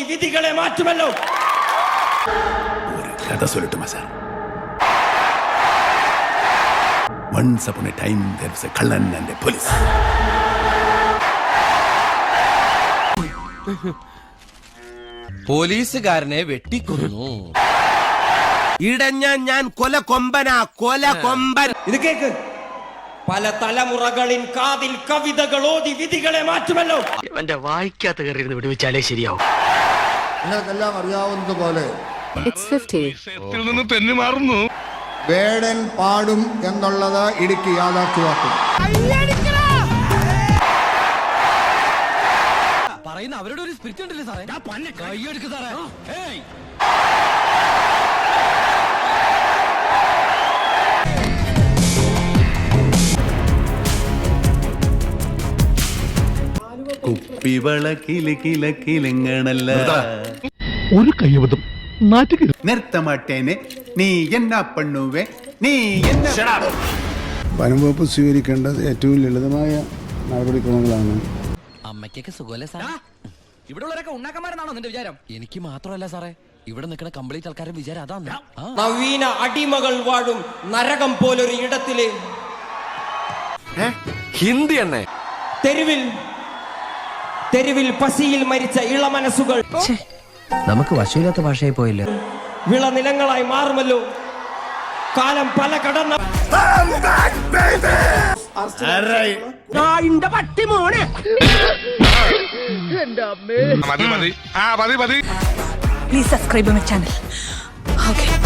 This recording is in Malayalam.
ഓതി വിധികളെ മാറ്റുമല്ലോ. ഒരു കഥ சொல்லட்டுமா sir? Once upon a time there was a കള്ളൻ and a police. പോലീസുകാരനെ വെട്ടിക്കൊന്നു. ഇടഞ്ഞ ഞാൻ കൊലകൊമ്പനാ, കൊലകൊമ്പൻ. ഇത് കേക്ക്. പല തലമുറകളിൻ കാതിൽ കവിതകൾ ഓതി വിധികളെ മാറ്റുമല്ലോ. എന്റെ വായിക്കാത്ത കയറിയിരുന്ന് വിടുവിച്ചാലേ ശരിയാവും. നിങ്ങൾക്കെല്ലാം അറിയാവുന്നതുപോലെ നിന്ന് തെന്നി മാറുന്നു. വേടൻ പാടും എന്നുള്ളത് ഇടുക്കി യാഥാർത്ഥ്യമാക്കും. പറയുന്ന അവരുടെ ഒരു സ്പിരിറ്റ് ഉണ്ടല്ലേ സാറേ? കൈയ്യെടുക്ക് സാറേ. കുപ്പിവള കിലകിലകിലങ്ങണല്ല ഒരു കയ്യബദ്ധം നാറ്റുക നിർത്ത മാട്ടേനെ നീ എന്നാ പണ്ണുവേ നീ എന്നാ. വനംവകുപ്പ് സ്വീകരിക്കേണ്ടത് ഏറ്റവും ലളിതമായ നടപടിക്രമങ്ങളാണ്. അമ്മയ്ക്കൊക്കെ സുഖമല്ലേ സാർ? ഇവിടെ ഉള്ളവരൊക്കെ ഉണ്ണാക്കന്മാരെന്നാണോ നിന്റെ വിചാരം? എനിക്ക് മാത്രമല്ല സാറേ, ഇവിടെ നിൽക്കുന്ന കംപ്ലീറ്റ് ആൾക്കാരുടെ വിചാരം അതാണ്. നവീന അടിമകൾ വാഴും നരകം പോലൊരു ഇടത്തില് ഹിന്ദി എണ്ണേ. തെരുവിൽ പസിയിൽ മരിച്ച ഇളമനസുകൾ നമുക്ക് വശമില്ലാത്ത ഭാഷയായി പോയില്ല. വിളനിലങ്ങളായി മാറുമല്ലോ. കാലം പല കടന്ന മതി മതി. Please subscribe to my channel. Okay.